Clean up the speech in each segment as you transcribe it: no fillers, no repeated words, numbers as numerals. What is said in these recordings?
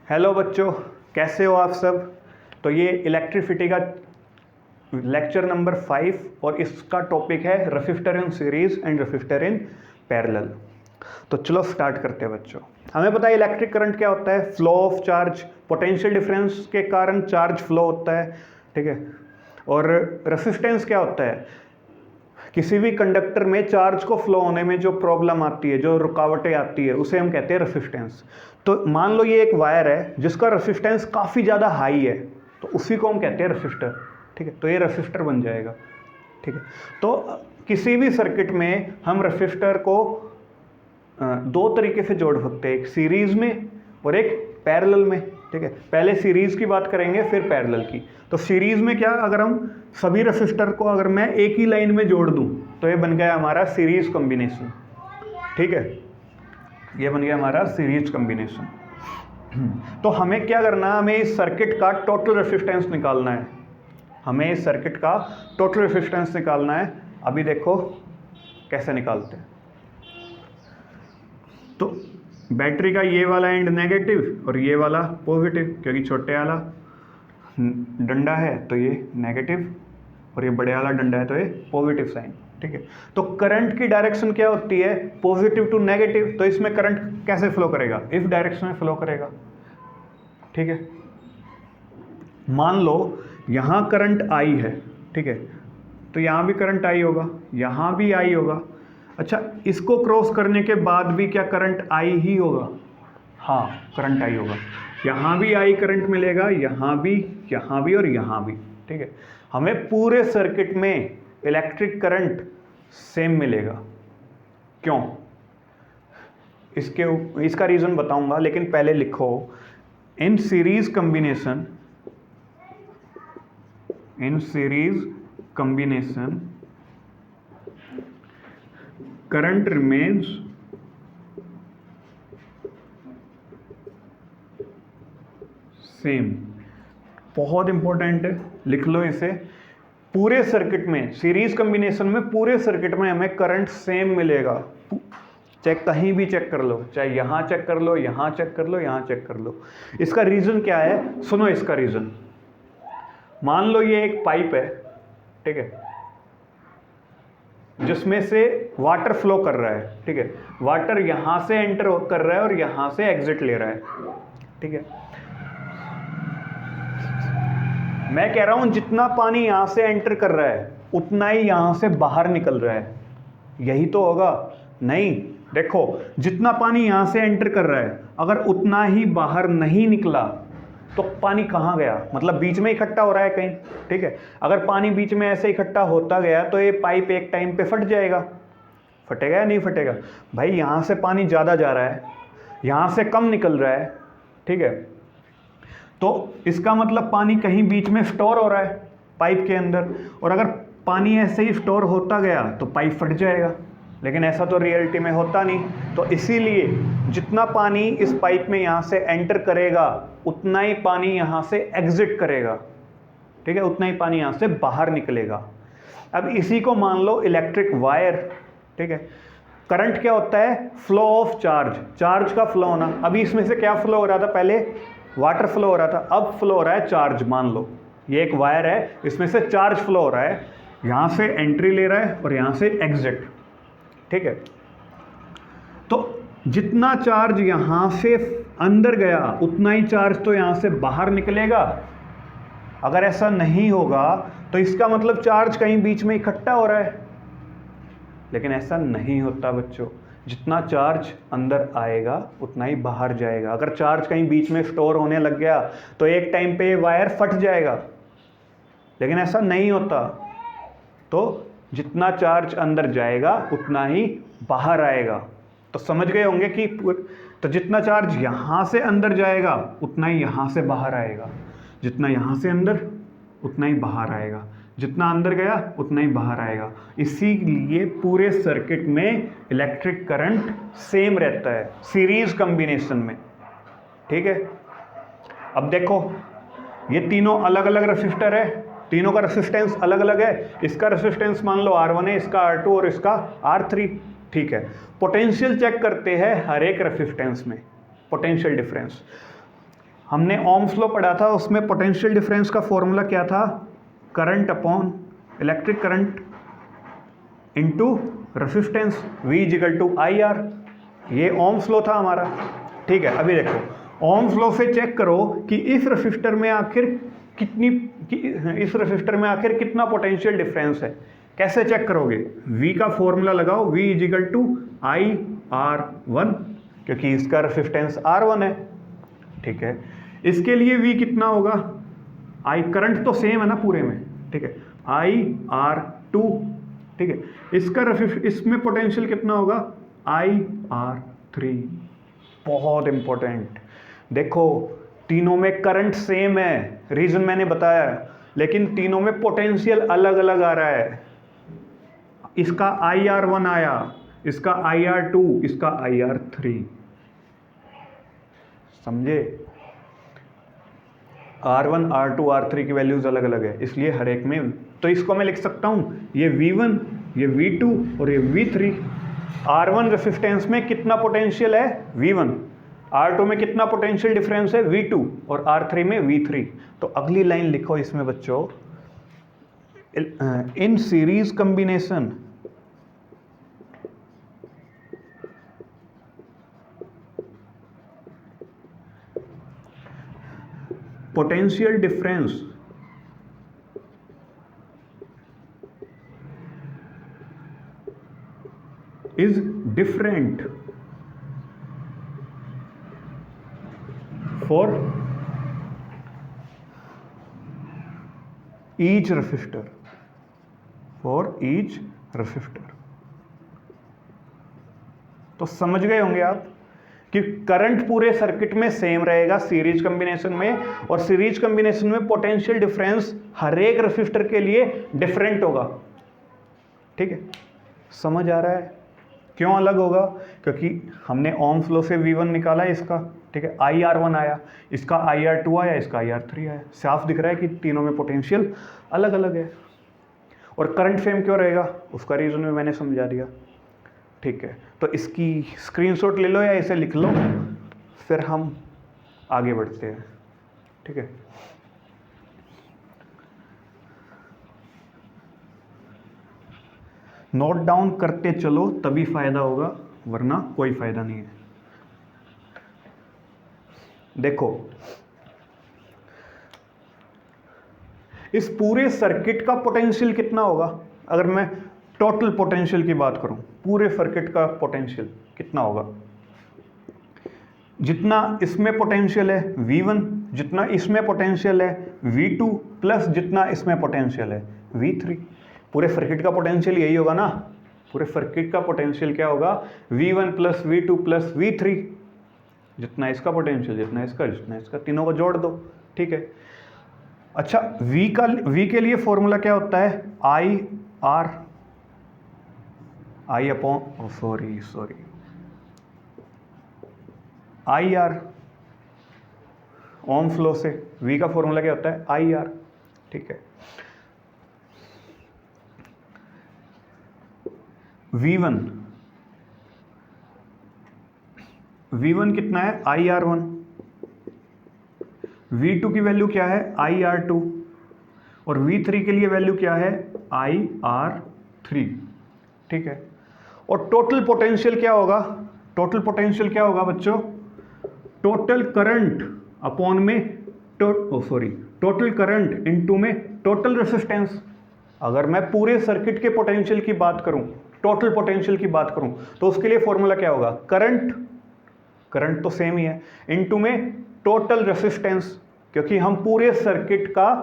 Hello बच्चों, कैसे हो आप सब। तो ये इलेक्ट्रिसिटी का लेक्चर नंबर 5 और इसका टॉपिक है resistor in series and resistor in parallel. तो चलो स्टार्ट करते हैं बच्चों। हमें पता है इलेक्ट्रिक करंट क्या होता है, flow of charge, potential difference के कारण चार्ज फ्लो होता है, ठीक है। और रेसिस्टेंस क्या होता है, किसी भी कंडक्टर में चार्ज को फ्लो होने में जो प्रॉब्लम आती है, जो रुकावटें आती है, उसे हम कहते हैं रेसिस्टेंस। तो मान लो ये एक वायर है जिसका रेसिस्टेंस काफ़ी ज़्यादा हाई है, तो उसी को हम कहते हैं रेसिस्टर, ठीक है। तो ये रेसिस्टर बन जाएगा, ठीक है। तो किसी भी सर्किट में हम रेसिस्टर को दो तरीके से जोड़ सकते हैं, एक सीरीज में और एक पैरेलल में, ठीक है। पहले सीरीज की बात करेंगे फिर पैरेलल की। तो सीरीज में क्या, अगर हम सभी रेसिस्टर को अगर मैं एक ही लाइन में जोड़ दूं तो ये बन गया हमारा सीरीज कॉम्बिनेशन, ठीक है। ये बन गया हमारा सीरीज कॉम्बिनेशन। तो हमें क्या करना है, हमें इस सर्किट का टोटल रेसिस्टेंस निकालना है। हमें इस सर्किट का टोटल रेसिस्टेंस निकालना है। अभी देखो कैसे निकालते हैं। तो बैटरी का ये वाला एंड नेगेटिव और ये वाला पॉजिटिव, क्योंकि छोटे वाला डंडा है तो ये नेगेटिव और ये बड़े वाला डंडा है तो ये पॉजिटिव साइन, ठीक है। तो करंट की डायरेक्शन क्या होती है, पॉजिटिव टू नेगेटिव। तो इसमें करंट कैसे फ्लो करेगा, इस डायरेक्शन में फ्लो करेगा, ठीक है। मान लो यहाँ करंट आई है, ठीक है, तो यहाँ भी करंट आई होगा, यहाँ भी आई होगा। अच्छा, इसको क्रॉस करने के बाद भी क्या करंट आई ही होगा, हाँ करंट आई होगा। यहाँ भी आई करंट मिलेगा, यहाँ भी और यहाँ भी, ठीक है। हमें पूरे सर्किट में इलेक्ट्रिक करंट सेम मिलेगा। क्यों, इसका रीज़न बताऊंगा, लेकिन पहले लिखो in series combination current remains same. बहुत इंपॉर्टेंट है, लिख लो इसे। पूरे सर्किट में, सीरीज कॉम्बिनेशन में पूरे सर्किट में हमें करंट सेम मिलेगा। चाहे कहीं भी चेक कर लो, चाहे यहाँ चेक कर लो, यहाँ चेक कर लो, यहाँ चेक कर लो। इसका रीज़न क्या है, सुनो इसका रीज़न। मान लो ये एक पाइप है, ठीक है, जिसमें से वाटर फ्लो कर रहा है, ठीक है। वाटर यहाँ से एंटर कर रहा है और यहाँ से एग्जिट ले रहा है, ठीक है। मैं कह रहा हूं जितना पानी यहां से एंटर कर रहा है उतना ही यहां से बाहर निकल रहा है, यही तो होगा। नहीं, देखो जितना पानी यहां से एंटर कर रहा है अगर उतना ही बाहर नहीं निकला तो पानी कहां गया, मतलब बीच में इकट्ठा हो रहा है कहीं, ठीक है। अगर पानी बीच में ऐसे इकट्ठा होता गया तो ये पाइप एक टाइम पे फट जाएगा। फटेगा या नहीं फटेगा भाई, यहां से पानी ज़्यादा जा रहा है, यहां से कम निकल रहा है, ठीक है। तो इसका मतलब पानी कहीं बीच में स्टोर हो रहा है पाइप के अंदर, और अगर पानी ऐसे ही स्टोर होता गया तो पाइप फट जाएगा। लेकिन ऐसा तो रियलिटी में होता नहीं। तो इसीलिए जितना पानी इस पाइप में यहाँ से एंटर करेगा उतना ही पानी यहाँ से एग्जिट करेगा, ठीक है, उतना ही पानी यहाँ से बाहर निकलेगा। अब इसी को मान लो इलेक्ट्रिक वायर, ठीक है। करंट क्या होता है, फ्लो ऑफ चार्ज, चार्ज का फ्लो होना। अभी इसमें से क्या फ्लो हो रहा था, पहले वाटर फ्लो हो रहा था, अब फ्लो हो रहा है चार्ज। मान लो ये एक वायर है, इसमें से चार्ज फ्लो हो रहा है, यहाँ से एंट्री ले रहा है और यहाँ से एग्जिट, ठीक है। तो जितना चार्ज यहाँ से अंदर गया उतना ही चार्ज तो यहाँ से बाहर निकलेगा। अगर ऐसा नहीं होगा तो इसका मतलब चार्ज कहीं बीच में इकट्ठा हो रहा है, लेकिन ऐसा नहीं होता बच्चों। जितना चार्ज अंदर आएगा उतना ही बाहर जाएगा। अगर चार्ज कहीं बीच में स्टोर होने लग गया तो एक टाइम पे वायर फट जाएगा, लेकिन ऐसा नहीं होता। तो जितना चार्ज अंदर जाएगा उतना ही बाहर आएगा। तो समझ गए होंगे कि तो जितना चार्ज यहाँ से अंदर जाएगा उतना ही यहाँ से बाहर आएगा, जितना यहाँ से अंदर उतना ही बाहर आएगा, जितना अंदर गया उतना ही बाहर आएगा। इसीलिए पूरे सर्किट में इलेक्ट्रिक करंट सेम रहता है सीरीज कॉम्बिनेशन में, ठीक है। अब देखो ये तीनों अलग अलग रेसिस्टर है, तीनों का रेसिस्टेंस अलग अलग है। इसका रेसिस्टेंस मान लो R1 है, इसका R2 और इसका R3, ठीक है। पोटेंशियल चेक करते हैं हर एक रेसिस्टेंस में, पोटेंशियल डिफरेंस। हमने ओम्स लॉ पढ़ा था, उसमें पोटेंशियल डिफरेंस का फॉर्मूला क्या था? Current upon electric current into resistance V equal to IR। ये ओम्स लॉ था हमारा, ठीक है। अभी देखो ओम्स लॉ से चेक करो कि इस रेसिस्टर में आखिर कितना पोटेंशियल डिफरेंस है। कैसे चेक करोगे? V का फॉर्मूला लगाओ, V इक्वल टू IR1, क्योंकि इसका रेसिस्टेंस R1 है, ठीक है। इसके लिए V कितना होगा? करंट तो सेम है ना पूरे में, ठीक है, IR2, ठीक है। इसमें पोटेंशियल कितना होगा? IR3। बहुत इंपॉर्टेंट। देखो तीनों में करंट सेम है, रीजन मैंने बताया, लेकिन तीनों में पोटेंशियल अलग अलग आ रहा है। इसका IR1 आया, इसका IR2, इसका IR3, समझे? R1, R2, R3 की वैल्यूज अलग अलग है, इसलिए हर एक में। तो इसको मैं लिख सकता हूं, ये V1, ये V2 और ये V3। R1 रेसिस्टेंस में कितना पोटेंशियल है? V1। R2 में कितना पोटेंशियल डिफरेंस है? V2। और R3 में V3। तो अगली लाइन लिखो इसमें बच्चों, in series combination potential difference is different for each resistor, तो समझ गए होंगे आप कि करंट पूरे सर्किट में सेम रहेगा सीरीज कॉम्बिनेशन में, और सीरीज कॉम्बिनेशन में पोटेंशियल डिफरेंस हर एक रेसिस्टर के लिए डिफरेंट होगा, ठीक है। समझ आ रहा है क्यों अलग होगा? क्योंकि हमने ओम्स लॉ से V1 निकाला इसका, ठीक है, IR1 आया, इसका IR2 आया, इसका IR3 आया। साफ दिख रहा है कि तीनों में पोटेंशियल अलग अलग है। और करंट सेम क्यों रहेगा? उसका रीजन भी मैंने समझा दिया, ठीक है। तो इसकी स्क्रीनशॉट ले लो या इसे लिख लो, फिर हम आगे बढ़ते हैं, ठीक है। नोट डाउन करते चलो तभी फायदा होगा, वरना कोई फायदा नहीं है। देखो इस पूरे सर्किट का पोटेंशियल कितना होगा? अगर मैं टोटल पोटेंशियल की बात करूं, पूरे सर्किट का पोटेंशियल कितना होगा? जितना इसमें पोटेंशियल है V1, जितना इसमें पोटेंशियल है V2, प्लस जितना इसमें पोटेंशियल है V3। पूरे सर्किट का पोटेंशियल यही होगा ना। पूरे सर्किट का पोटेंशियल क्या होगा? V1 plus V2 plus V3। जितना इसका पोटेंशियल, जितना इसका, तीनों को जोड़ दो, ठीक है। अच्छा V के लिए फॉर्मूला क्या होता है? IR ओम्स लॉ से V का फॉर्मूला क्या होता है? IR, ठीक है। V1 कितना है? IR1। V2 की वैल्यू क्या है? IR2। और V3 के लिए वैल्यू क्या है? IR3, ठीक है। और टोटल पोटेंशियल क्या होगा? टोटल पोटेंशियल क्या होगा बच्चों? टोटल करंट अपॉन में टोटल करंट इनटू में टोटल रेसिस्टेंस। अगर मैं पूरे सर्किट के पोटेंशियल की बात करूं, टोटल पोटेंशियल की बात करूं, तो उसके लिए फॉर्मूला क्या होगा? करंट तो सेम ही है, इनटू में टोटल रेसिस्टेंस, क्योंकि हम पूरे सर्किट का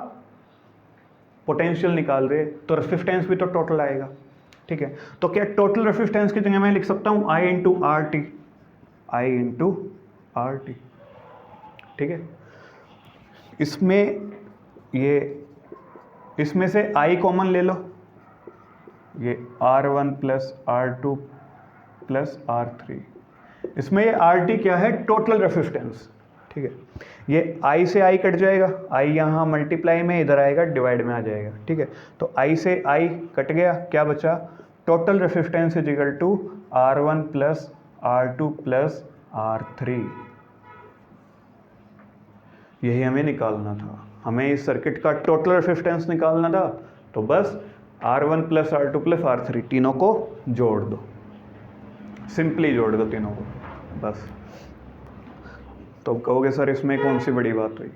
पोटेंशियल निकाल रहे हैं, तो रेसिस्टेंस भी तो टोटल आएगा, ठीक है। तो क्या टोटल रेसिस्टेंस की जगह मैं लिख सकता हूं I इंटू आर टी, ठीक है। इसमें से I कॉमन ले लो, ये R1 plus R2 plus R3। इसमें ये RT क्या है? टोटल रेसिस्टेंस, ठीक है। ये I से I कट जाएगा, I यहाँ मल्टीप्लाई में, इधर आएगा डिवाइड में आ जाएगा, ठीक है। तो I से I कट गया, क्या बचा? Total resistance is equal to R1 plus R2 plus R3। यही हमें निकालना था, हमें इस सर्किट का टोटल रेसिस्टेंस निकालना था। तो बस R1 plus R2 plus R3 तीनों को जोड़ दो, सिंपली जोड़ दो तीनों को बस। तो कहोगे सर इसमें कौन सी बड़ी बात हुई,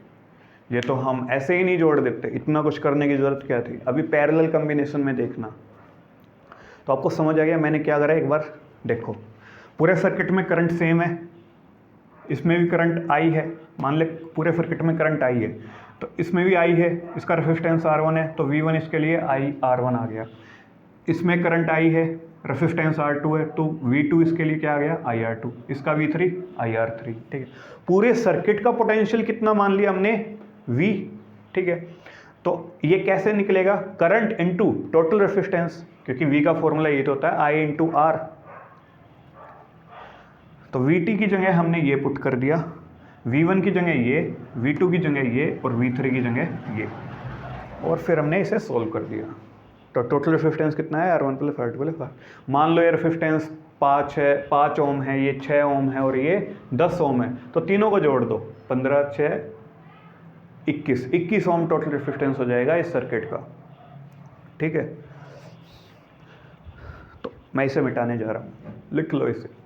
ये तो हम ऐसे ही नहीं जोड़ देते, इतना कुछ करने की ज़रूरत क्या थी। अभी पैरेलल कॉम्बिनेशन में देखना तो आपको समझ आ गया मैंने क्या करा। एक बार देखो, पूरे सर्किट में करंट सेम है, इसमें भी करंट I है, मान ले पूरे सर्किट में करंट I है, तो इसमें भी I है, इसका रेसिस्टेंस R1 है, तो V1 इसके लिए IR1 आ गया। इसमें करंट I है, रेसिस्टेंस R2 है, तो V2 इसके लिए क्या आ गया IR2, इसका V3 IR3। ठीक है, पूरे सर्किट का पोटेंशियल कितना मान लिया हमने V। ठीक है, तो ये कैसे निकलेगा, करंट इनटू टोटल रेसिस्टेंस, क्योंकि V का फॉर्मूला ये तो होता है I इंटू R। तो VT की जगह हमने ये पुट कर दिया, V1 की जगह ये, V2 की जगह ये और V3 की जगह ये, और फिर हमने इसे सोल्व कर दिया। तो टोटल रेसिस्टेंस कितना है R1 plus R2 plus R। मान लो ये रेसिस्टेंस 5 ओम है, ये 6 ओम है और ये 10 ओम है, तो तीनों को जोड़ दो, 15 6 21 ओम टोटल रेसिस्टेंस हो जाएगा इस सर्किट का। ठीक है, तो मैं इसे मिटाने जा रहा हूँ, लिख लो इसे।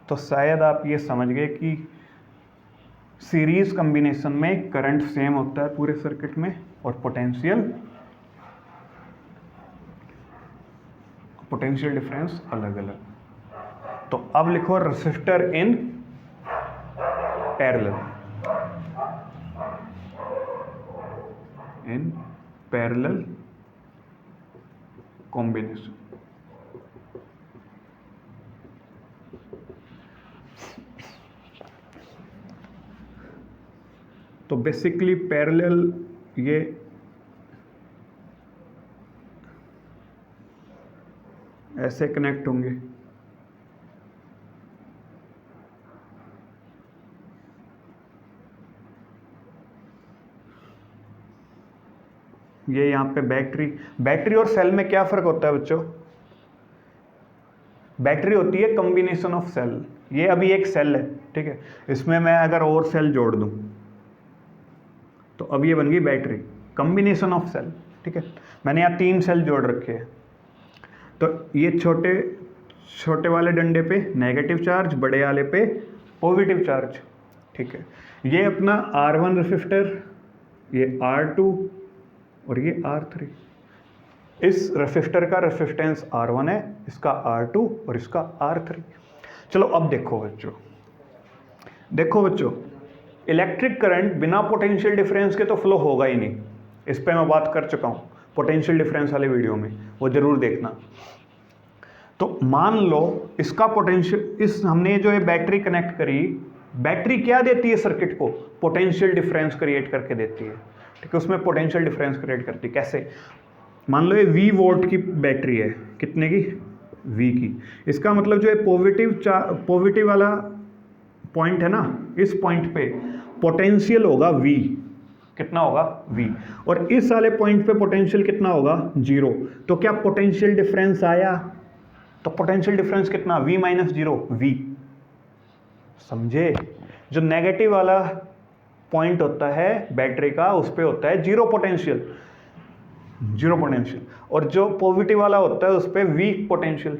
तो शायद आप ये समझ गए कि सीरीज कॉम्बिनेशन में करंट सेम होता है पूरे सर्किट में और पोटेंशियल डिफरेंस अलग अलग। तो अब लिखो रेसिस्टर इन पैरेलल कॉम्बिनेशन। तो बेसिकली पैरेलल ये ऐसे कनेक्ट होंगे, ये यहाँ पे बैटरी और सेल में क्या फ़र्क होता है बच्चों। बैटरी होती है कॉम्बिनेशन ऑफ सेल, ये अभी एक सेल है, ठीक है, इसमें मैं अगर और सेल जोड़ दूं तो अब ये बन गई बैटरी, कॉम्बिनेशन ऑफ सेल। ठीक है, मैंने यहाँ 3 सेल जोड़ रखे हैं, तो ये छोटे वाले डंडे पे नेगेटिव चार्ज, बड़े वाले पे पॉजिटिव चार्ज। ठीक है, ये अपना R1 रेसिस्टर, ये R2 और ये R3। इस रेसिस्टर का रेसिस्टेंस R1 है, इसका R2 और इसका R3। चलो अब देखो बच्चों, इलेक्ट्रिक करंट बिना पोटेंशियल डिफरेंस के तो फ्लो होगा ही नहीं, इस पे मैं बात कर चुका हूँ पोटेंशियल डिफरेंस वाले वीडियो में, वो जरूर देखना। तो मान लो इसका पोटेंशियल, हमने जो ये बैटरी कनेक्ट करी, बैटरी क्या देती है सर्किट को, पोटेंशियल डिफरेंस क्रिएट करके देती है। ठीक है, उसमें पोटेंशियल डिफरेंस क्रिएट करती है कैसे, मान लो ये V वोल्ट की बैटरी है, कितने की, V की। इसका मतलब जो है पॉजिटिव वाला पॉइंट है ना, इस पॉइंट पे पोटेंशियल होगा V, कितना होगा V, और इस वाले पॉइंट पे पोटेंशियल कितना होगा 0। तो क्या पोटेंशियल डिफरेंस आया, तो पोटेंशियल डिफरेंस कितना, V माइनस 0 V। समझे, जो नेगेटिव वाला पॉइंट होता है बैटरी का, उस पे होता है जीरो पोटेंशियल, और जो पॉजिटिव वाला होता है उस पे weak potential,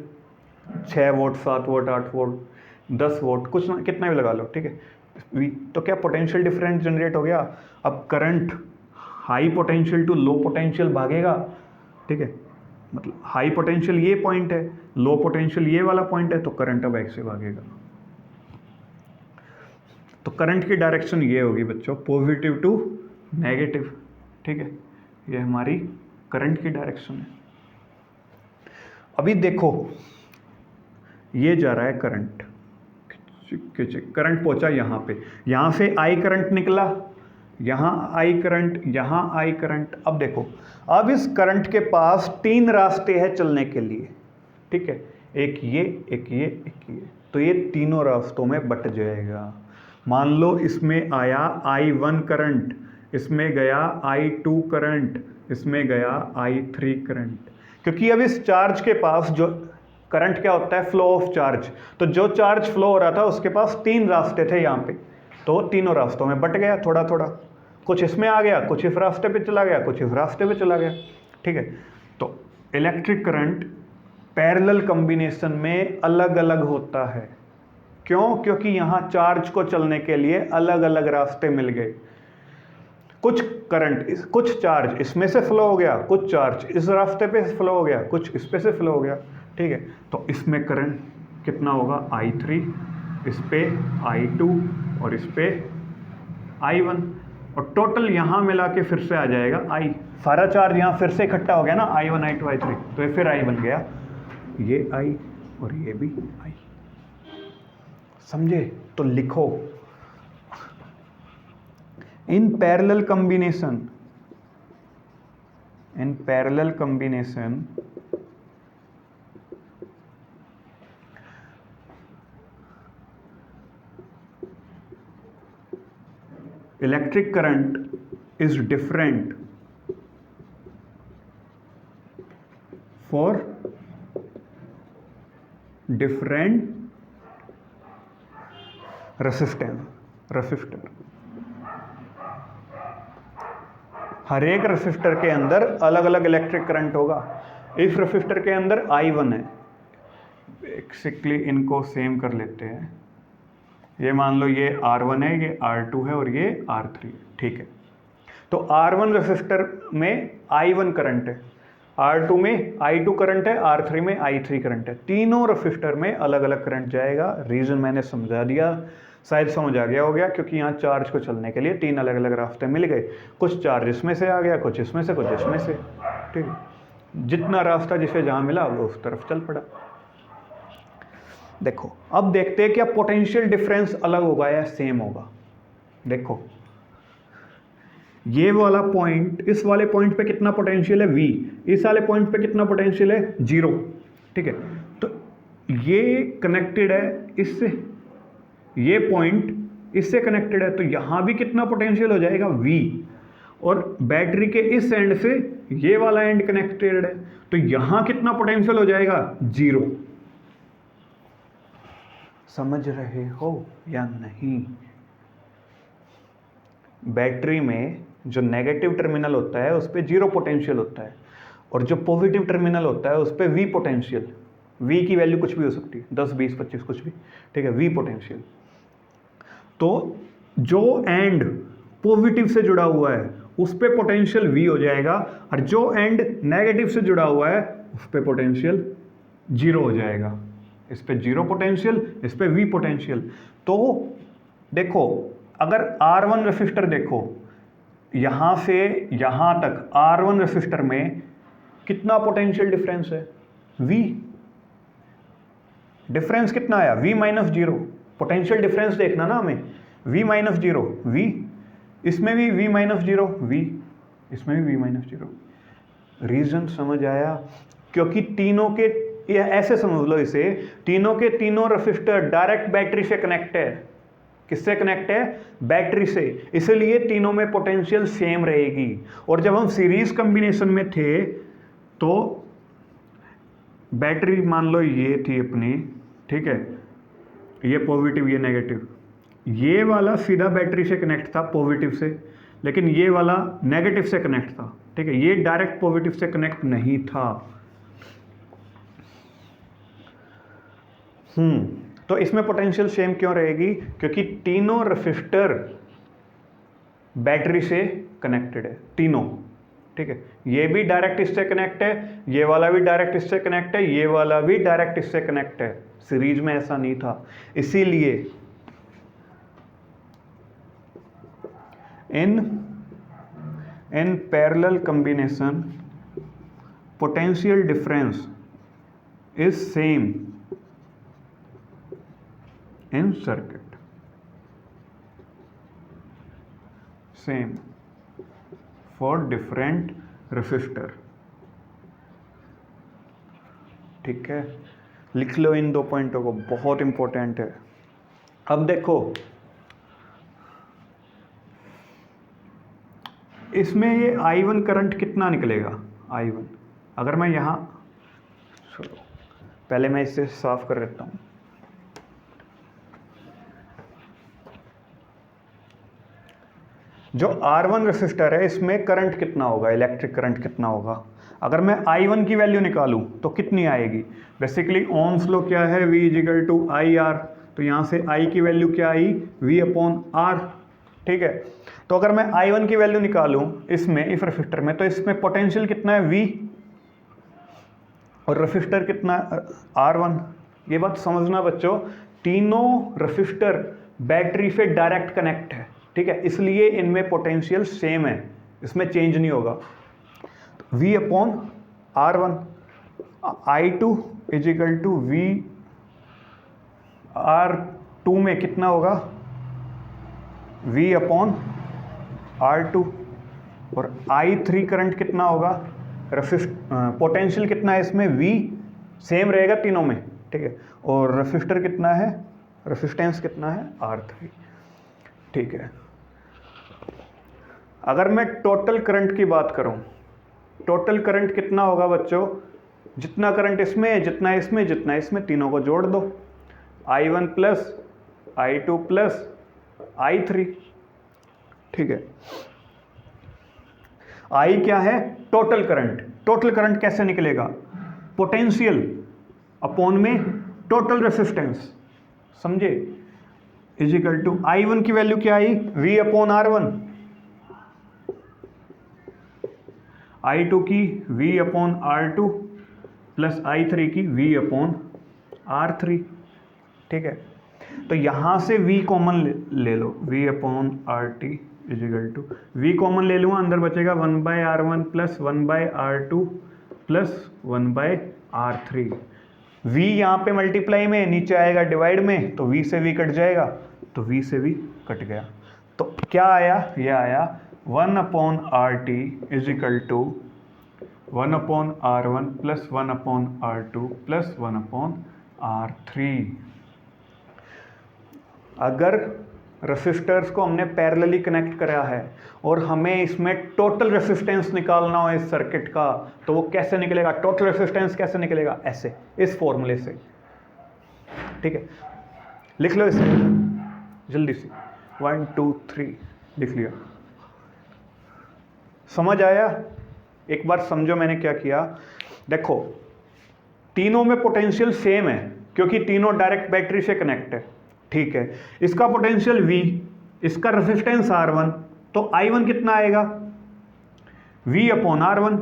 6 volt 7 volt 8 volt 10 volt, कुछ ना कितना भी लगा लो। ठीक है, तो क्या पोटेंशियल डिफरेंस जनरेट हो गया। अब current high potential to low potential भागेगा। ठीक है, मतलब हाई पोटेंशियल ये पॉइंट है, लो पोटेंशियल ये वाला पॉइंट है, तो करंट अब ऐसे भागेगा। तो करंट की डायरेक्शन ये होगी बच्चों, पॉजिटिव टू नेगेटिव। ठीक है, ये हमारी करंट की डायरेक्शन है। अभी देखो ये जा रहा है करंट, करंट पहुंचा यहाँ पे, यहाँ से I करंट निकला, यहाँ I करंट, यहाँ I करंट। अब देखो, अब इस करंट के पास 3 रास्ते हैं चलने के लिए। ठीक है, एक ये, एक ये, एक ये, तो ये तीनों रास्तों में बट जाएगा। मान लो इसमें आया I1 करंट, इसमें गया I2 करंट, इसमें गया I3 करंट, क्योंकि अब इस चार्ज के पास जो करंट क्या होता है, फ्लो ऑफ चार्ज। तो जो चार्ज फ्लो हो रहा था उसके पास 3 रास्ते थे यहाँ पे, तो तीनों रास्तों में बट गया थोड़ा थोड़ा, कुछ इसमें आ गया, कुछ इस रास्ते पे चला गया, कुछ इस रास्ते पे चला गया। ठीक है, तो इलेक्ट्रिक करंट पैरेलल कॉम्बिनेशन में अलग अलग होता है। क्यों? क्योंकि यहाँ चार्ज को चलने के लिए अलग अलग रास्ते मिल गए। कुछ करंट, कुछ चार्ज इसमें से फ्लो हो गया, कुछ चार्ज इस रास्ते पे फ्लो हो गया, कुछ इस पे से फ्लो हो गया। ठीक है, तो इसमें करंट कितना होगा, I3, इस पे I2 और इस पे I1, और टोटल यहाँ मिला के फिर से आ जाएगा I। सारा चार्ज यहाँ फिर से इकट्ठा हो गया ना, I1 I2 I3, तो ये फिर I बन गया, ये I और ये भी I। समझे? तो लिखो, in parallel combination electric current is different for different resistor। हर एक रेसिस्टर के अंदर अलग अलग इलेक्ट्रिक करंट होगा। इस रेसिस्टर के अंदर I1 है, बेसिकली इनको सेम कर लेते हैं, ये मान लो ये R1 है, ये R2 है और ये R3 है। ठीक है, तो R1 रेसिस्टर में I1 करंट है, R2 में I2 करंट है, R3 में I3 करंट है। तीनों रेसिस्टर में अलग अलग करंट जाएगा। रीजन मैंने समझा दिया, शायद समझ आ गया हो गया, क्योंकि यहाँ चार्ज को चलने के लिए 3 अलग अलग रास्ते मिल गए। कुछ चार्ज इसमें से आ गया, कुछ इसमें से, कुछ इसमें से। ठीक है, जितना रास्ता जिसे जहाँ मिला वो उस तरफ चल पड़ा। देखो, अब देखते हैं क्या पोटेंशियल डिफरेंस अलग होगा या सेम होगा। देखो, ये वाला पॉइंट, इस वाले पॉइंट पे कितना पोटेंशियल है V, इस वाले पॉइंट पे कितना पोटेंशियल है 0। ठीक है, तो ये कनेक्टेड है इससे, ये पॉइंट इससे कनेक्टेड है, तो यहां भी कितना पोटेंशियल हो जाएगा V, और बैटरी के इस एंड से ये वाला एंड कनेक्टेड है, तो यहां कितना पोटेंशियल हो जाएगा 0। समझ रहे हो या नहीं? बैटरी में जो नेगेटिव टर्मिनल होता है उस पर 0 पोटेंशियल होता है, और जो पॉजिटिव टर्मिनल होता है उस पर V पोटेंशियल। V की वैल्यू कुछ भी हो सकती है, 10 20 25 कुछ भी। ठीक है, V पोटेंशियल। तो जो एंड पॉजिटिव से जुड़ा हुआ है उस पे पोटेंशियल V हो जाएगा, और जो एंड नेगेटिव से जुड़ा हुआ है उस पे पोटेंशियल 0 हो जाएगा। इस पे 0 पोटेंशियल, इस पे V पोटेंशियल। तो देखो, अगर R1 रेसिस्टर देखो, यहां से यहां तक R1 रेसिस्टर में कितना पोटेंशियल डिफरेंस है, V। डिफरेंस कितना आया, V माइनस 0। पोटेंशियल डिफरेंस देखना ना हमें, V माइनस 0, V, इसमें भी V माइनस 0, V, इसमें भी V माइनस 0। रीजन समझ आया? क्योंकि तीनों के, ऐसे समझ लो इसे, तीनों के तीनों रेसिस्टर डायरेक्ट बैटरी से कनेक्ट है। किससे कनेक्ट है? बैटरी से, इसलिए तीनों में पोटेंशियल सेम रहेगी। और जब हम सीरीज कॉम्बिनेशन में थे तो बैटरी मान लो ये थी अपनी, ठीक है, ये पॉजिटिव ये नेगेटिव, ये वाला सीधा बैटरी से कनेक्ट था पॉजिटिव से, लेकिन ये वाला नेगेटिव से कनेक्ट था। ठीक है, ये डायरेक्ट पॉजिटिव से कनेक्ट नहीं था। तो इसमें पोटेंशियल सेम क्यों रहेगी? क्योंकि तीनों रेसिस्टर बैटरी से कनेक्टेड है, तीनों। ठीक है, ये भी डायरेक्ट इससे कनेक्ट है, ये वाला भी डायरेक्ट इससे कनेक्ट है, ये वाला भी डायरेक्ट इससे कनेक्ट है। सीरीज में ऐसा नहीं था, इसीलिए in parallel combination potential difference is same in circuit, same for different resistor। ठीक है, लिख लो इन 2 पॉइंटों को, बहुत इंपॉर्टेंट है। अब देखो, इसमें ये I1 करंट कितना निकलेगा, I1, अगर मैं यहाँ चलो पहले मैं इसे साफ कर देता हूँ। जो R1 रेसिस्टर है इसमें करंट कितना होगा, इलेक्ट्रिक करंट कितना होगा। अगर मैं I1 की वैल्यू निकालूं तो कितनी आएगी। बेसिकली ओम्स लॉ क्या है, V equal to I R. तो यहाँ से I की वैल्यू क्या आई, V अपॉन R। ठीक है, तो अगर मैं I1 की वैल्यू निकालूं इसमें, इस रेसिस्टर में, तो इसमें पोटेंशियल कितना है V, और रेसिस्टर कितना R1। ये बात समझना बच्चों, तीनों रेसिस्टर बैटरी से डायरेक्ट कनेक्ट है। ठीक है, इसलिए इनमें पोटेंशियल सेम है, इसमें चेंज नहीं होगा। V upon R1, I2 equal to V R2 में कितना होगा, V अपॉन R2, और I3 करंट कितना होगा, पोटेंशियल कितना है इसमें, V सेम रहेगा तीनों में। ठीक है, और रेसिस्टर कितना है, रेसिस्टेंस कितना है, R3। ठीक है, अगर मैं टोटल करंट की बात करूं, टोटल करंट कितना होगा बच्चों, जितना करंट इसमें है, जितना इसमें, जितना इसमें, तीनों को जोड़ दो, I1 plus I2 plus I3। ठीक है, I क्या है, टोटल करंट। टोटल करंट कैसे निकलेगा, पोटेंशियल अपॉन में टोटल रेसिस्टेंस, समझे, इजिकल टू I1 की वैल्यू क्या आई, V अपॉन R1, I2 की V upon R2 plus I3 की V अपॉन R3। ठीक है, तो यहां से V कॉमन ले लो, V upon RT equal to V common ले लूँगा, अंदर बचेगा 1/R1 plus 1/R2 plus 1/R3। V यहाँ पे मल्टीप्लाई में, नीचे आएगा डिवाइड में, तो V से V कट जाएगा, तो V से V कट गया। तो क्या आया, ये आया 1/RT is equal to 1/R1 plus 1/R2 plus 1/R3। अगर रेसिस्टर्स को हमने पैरेलली कनेक्ट करा है और हमें इसमें टोटल रेसिस्टेंस निकालना हो इस सर्किट का, तो वो कैसे निकलेगा, टोटल रेसिस्टेंस कैसे निकलेगा, ऐसे, इस फॉर्मूले से। ठीक है, लिख लो इसे जल्दी से, 1 2 3 लिख लिया। समझ आया, एक बार समझो मैंने क्या किया। देखो तीनों में पोटेंशियल सेम है क्योंकि तीनों डायरेक्ट बैटरी से कनेक्ट है। ठीक है, इसका पोटेंशियल V, इसका रेसिस्टेंस R1, तो I1 कितना आएगा, V अपॉन R1,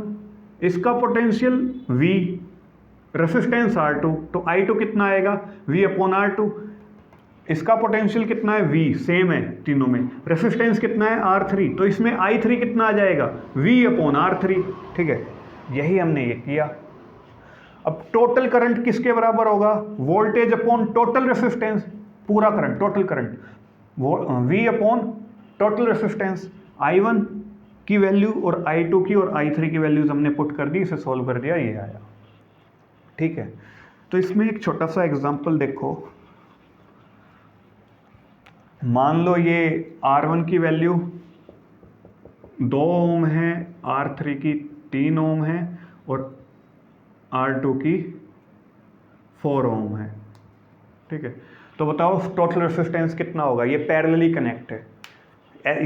इसका पोटेंशियल V, रेसिस्टेंस R2, तो I2 कितना आएगा, V अपॉन R2, इसका पोटेंशियल कितना है, V सेम है तीनों में, रेसिस्टेंस कितना है, R3, तो इसमें I3 कितना आ जाएगा, V अपॉन R3। ठीक है, यही हमने ये किया। अब टोटल करंट किसके बराबर होगा, वोल्टेज अपॉन टोटल रेसिस्टेंस, पूरा current, total current, V upon total resistance. I1 की वैल्यू और I2 की और I3 की वैल्यूज हमने पुट कर दी, इसे सॉल्व कर दिया, ये आया। ठीक है, तो इसमें एक छोटा सा एग्जांपल देखो। मान लो ये R1 की वैल्यू 2 ओम है, R3 की 3 ओम है और R2 की 4 ओम है। ठीक है, तो बताओ टोटल रेसिस्टेंस कितना होगा, ये पैरेलली कनेक्ट है,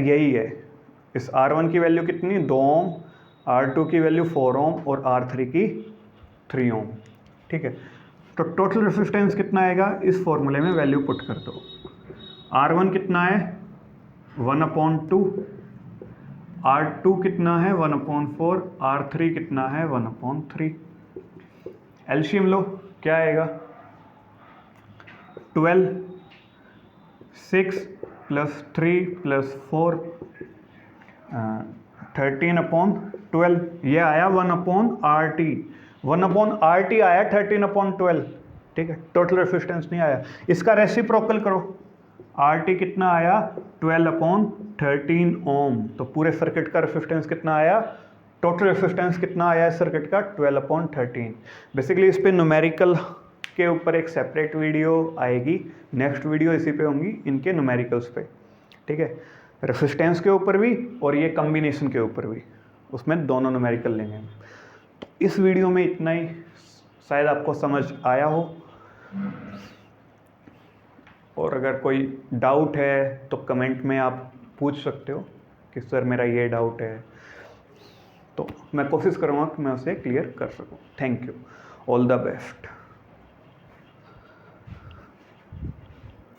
यही है। इस R1 की वैल्यू कितनी, 2 ओम, R2 की वैल्यू 4 ओम और R3 की 3 ओम। ठीक है, तो टोटल रेसिस्टेंस कितना आएगा, इस फॉर्मूले में वैल्यू पुट कर दो। R1 कितना है, 1/2, R2 कितना है, 1/4, R3 कितना है, 1/3। एलसीएम लो, क्या आएगा, 12, 6 प्लस 3 प्लस 4, 13/12, ये आया 1/RT, 1/RT आया 13/12। ठीक है, टोटल रेसिस्टेंस नहीं आया। इसका रेसिप्रोकल करो, RT कितना आया, 12/13 ओम, तो पूरे सर्किट का रेसिस्टेंस कितना आया, टोटल रेसिस्टेंस कितना आया इस सर्किट का, 12/13। बेसिकली इस पे न्यूमेरिकल के ऊपर एक सेपरेट वीडियो आएगी, नेक्स्ट वीडियो इसी पे होंगी, इनके न्यूमेरिकल्स पे। ठीक है, रेसिस्टेंस के ऊपर भी और ये कॉम्बिनेशन के ऊपर भी, उसमें दोनों न्यूमेरिकल लेंगे। तो इस वीडियो में इतना ही, शायद आपको समझ आया हो, और अगर कोई डाउट है तो कमेंट में आप पूछ सकते हो कि सर मेरा ये डाउट है, तो मैं कोशिश करूँगा कि मैं उसे क्लियर कर सकूँ। Thank you, all the best.